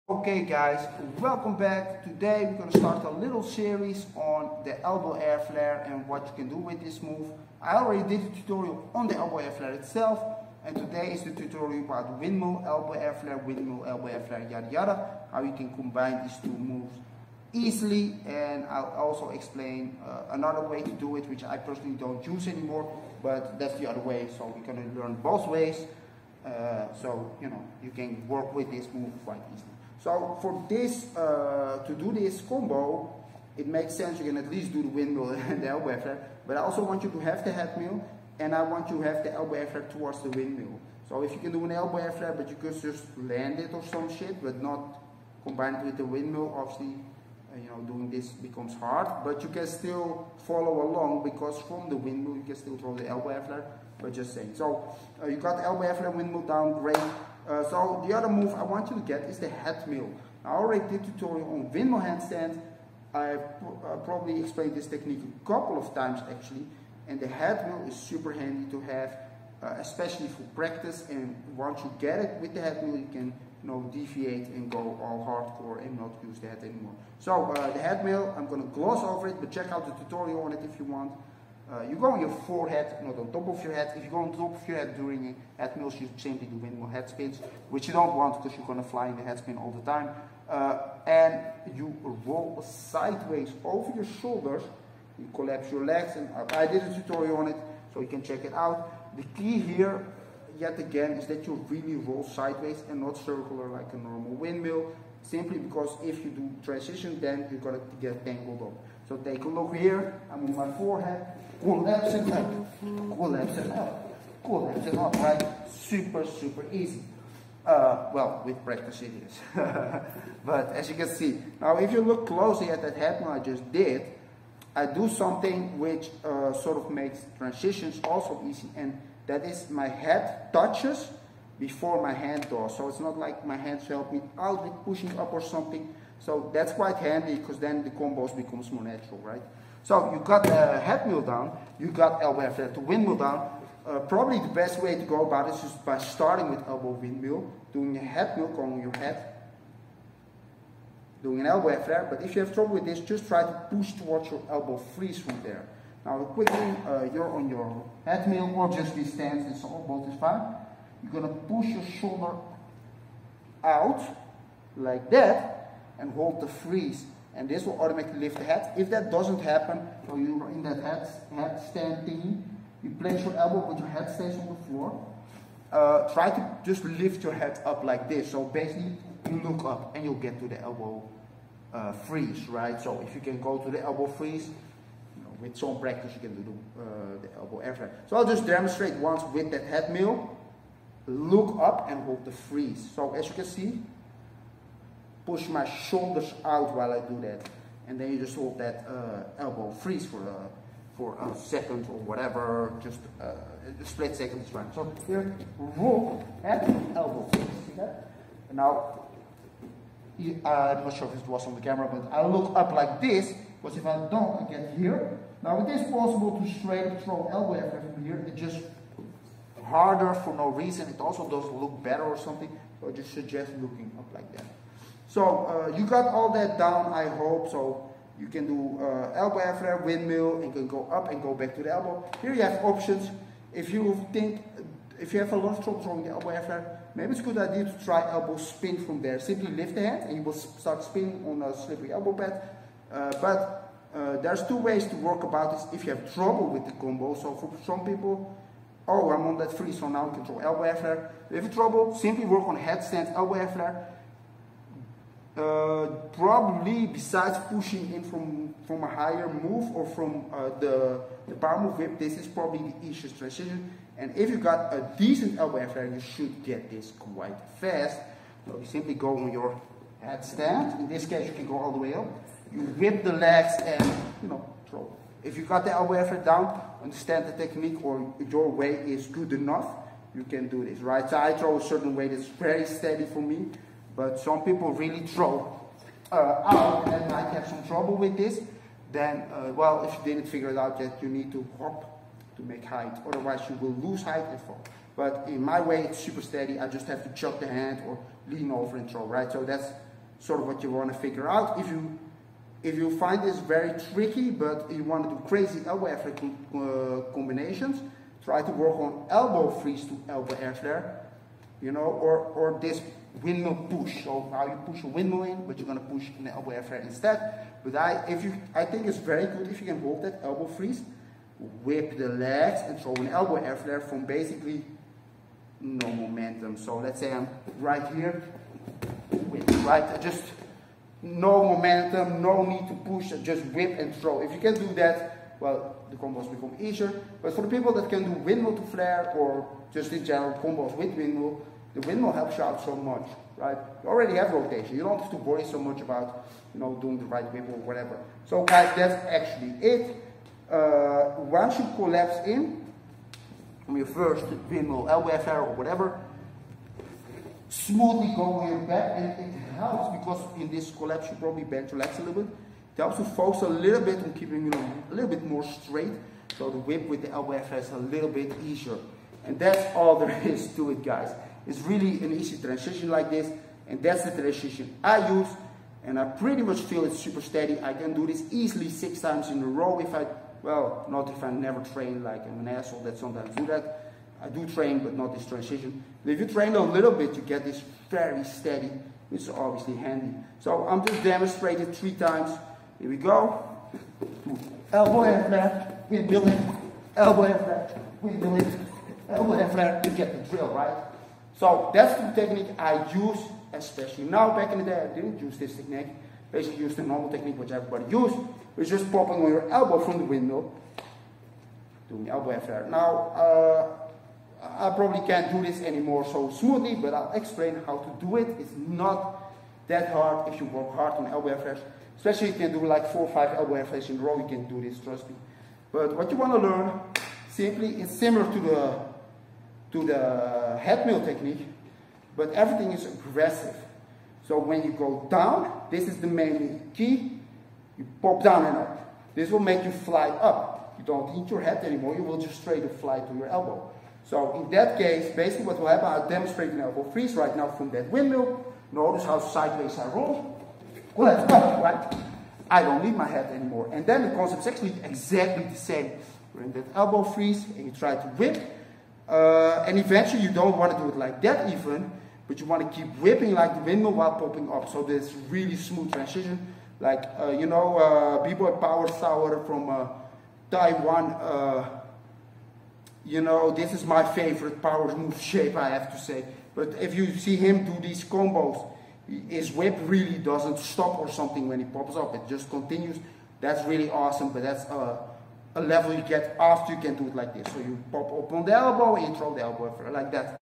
Okay guys, welcome back. Today we're going to start a little series on the elbow air flare and what you can do with this move. I already did a tutorial on the elbow air flare itself, and today is the tutorial about windmill, elbow air flare, windmill, elbow air flare, yada yada, how you can combine these two moves easily. And I'll also explain another way to do it, which I personally don't use anymore, but that's the other way, so we're going to learn both ways. So you can work with this move quite easily. So for this, to do this combo, it makes sense you can at least do the windmill and the elbow air flare, but I also want you to have the head mill, and I want you to have the elbow air flare towards the windmill. So if you can do an elbow air flare, but you could just land it or some shit, but not combine it with the windmill, obviously, doing this becomes hard, but you can still follow along, because from the windmill you can still throw the elbow air flare, but just saying. So you got the elbow air flare, windmill down, great. So the other move I want you to get is the head mill. I already did a tutorial on windmill handstand. I've probably explained this technique a couple of times actually, and the head mill is super handy to have, especially for practice. And once you get it with the head mill, you can deviate and go all hardcore and not use the head anymore. So the head mill, I'm going to gloss over it, but check out the tutorial on it if you want. You go on your forehead, not on top of your head. If you go on top of your head during a head mill, you simply do windmill head spins, which you don't want because you're going to fly in the head spin all the time. And you roll sideways over your shoulders. You collapse your legs, and I did a tutorial on it, so you can check it out. The key here, yet again, is that you really roll sideways and not circular like a normal windmill, simply because if you do transition, then you're going to get tangled up. So take a look here. I'm on my forehead. Collapse it up. Collapse it up. Collapse it up, right? Super, super easy. Well, with practice it is. But as you can see, now if you look closely at that head mill I just did, I do something which sort of makes transitions also easy, and that is my head touches before my hand does. So it's not like my hands help me out with pushing up or something. So that's quite handy, because then the combos becomes more natural, right? So you got the head mill down, you got elbow air flare to windmill down. Probably the best way to go about it is just by starting with elbow windmill, doing a head mill, going on your head, doing an elbow air flare. But if you have trouble with this, just try to push towards your elbow freeze from there. Now quickly, you're on your head mill, or just this stance, it's all, both is fine. You're going to push your shoulder out like that and hold the freeze, and this will automatically lift the head. If that doesn't happen, so you're in that headstand thingy, you place your elbow but your head stays on the floor. Try to just lift your head up like this. So basically you look up and you'll get to the elbow freeze, right? So if you can go to the elbow freeze, with some practice you can do the elbow air flare. So I'll just demonstrate once with that head mill. Look up and hold the freeze. So as you can see, push my shoulders out while I do that, and then you just hold that elbow freeze for a second or whatever, just a split second is fine. So here, roll and elbow freeze. See that? And now, I'm not sure if it was on the camera, but I look up like this, because if I don't, I get here. Now it is possible to straight up throw elbow air flare from here. It's just harder for no reason. It also doesn't look better or something, so I just suggest looking up like that. So you got all that down, I hope. So you can do elbow air flare, windmill, and can go up and go back to the elbow. Here you have options. If you have a lot of trouble throwing the elbow air flare, maybe it's a good idea to try elbow spin from there. Simply lift the hand and you will start spinning on a slippery elbow pad. But there's two ways to work about this if you have trouble with the combo. So for some people, oh, I'm on that freeze, so now I can throw elbow air flare. If you have trouble, simply work on headstand, elbow air flare. Probably besides pushing in from a higher move or from the power move whip, this is probably the easiest transition. And if you got a decent elbow air flare, you should get this quite fast. So you simply go on your headstand. In this case, you can go all the way up. You whip the legs and throw. If you got the elbow air flare down, understand the technique, or your way is good enough, you can do this, right? So I throw a certain way that's very steady for me. But some people really throw out and might have some trouble with this. Then, well, if you didn't figure it out yet, you need to hop to make height. Otherwise, you will lose height and fall. But in my way, it's super steady. I just have to chuck the hand or lean over and throw, right? So that's sort of what you want to figure out. If you find this very tricky, but you want to do crazy elbow air flare combinations, try to work on elbow freeze to elbow air flare, you know, or this windmill push. So how you push a windmill in, but you're going to push an elbow air flare instead. But I think it's very good if you can hold that elbow freeze, whip the legs, and throw an elbow air flare from basically no momentum. So let's say I'm right here, right, just no momentum, no need to push, just whip and throw. If you can do that, well, the combos become easier. But for the people that can do windmill to flare, or just in general combos with windmill, the windmill helps you out so much, right? You already have rotation. You don't have to worry so much about, you know, doing the right whip or whatever. So guys, that's actually it. Once you collapse in from your first windmill, elbow air flare or whatever, smoothly go on your back, and it helps because in this collapse you probably bend your legs a little bit. It helps to focus a little bit on keeping you a little bit more straight, so the whip with the elbow air flare is a little bit easier. And that's all there is to it, guys. It's really an easy transition like this, and that's the transition I use, and I pretty much feel it's super steady. I can do this easily 6 times in a row if I, well, not if I never train like I'm an asshole that sometimes do that. I do train, but not this transition. But if you train a little bit, you get this very steady, which is obviously handy. So I'm just demonstrating 3 times. Here we go. Elbow air flare, windmill it, elbow air flare, windmill it, elbow air flare. You get the drill, right? So that's the technique I use, especially now. Back in the day, I didn't use this technique. Basically, use the normal technique which everybody uses, which is just popping on your elbow from the windmill, doing the elbow air flare. Now, I probably can't do this anymore so smoothly, but I'll explain how to do it. It's not that hard if you work hard on elbow air flares. Especially if you can do like 4 or 5 elbow air flares in a row, you can do this, trust me. But what you want to learn, simply, it's similar to the head mill technique, but everything is aggressive. So when you go down, this is the main key. You pop down and up. This will make you fly up. You don't hit your head anymore, you will just straight fly to your elbow. So in that case, basically what will happen, I'll demonstrate an elbow freeze right now from that windmill. Notice how sideways I roll. Well, that's up, right? I don't need my head anymore. And then the concept's actually exactly the same. We're in that elbow freeze, and you try to whip. And eventually you don't want to do it like that even, but you want to keep whipping like the windmill while popping up. So this really smooth transition. Like, you know, B-Boy Power Tower from Taiwan. You know, this is my favorite power move shape, I have to say. But if you see him do these combos, his whip really doesn't stop or something when he pops up. It just continues. That's really awesome, but that's a level you get after you can do it like this. So you pop up on the elbow and you throw the elbow like that.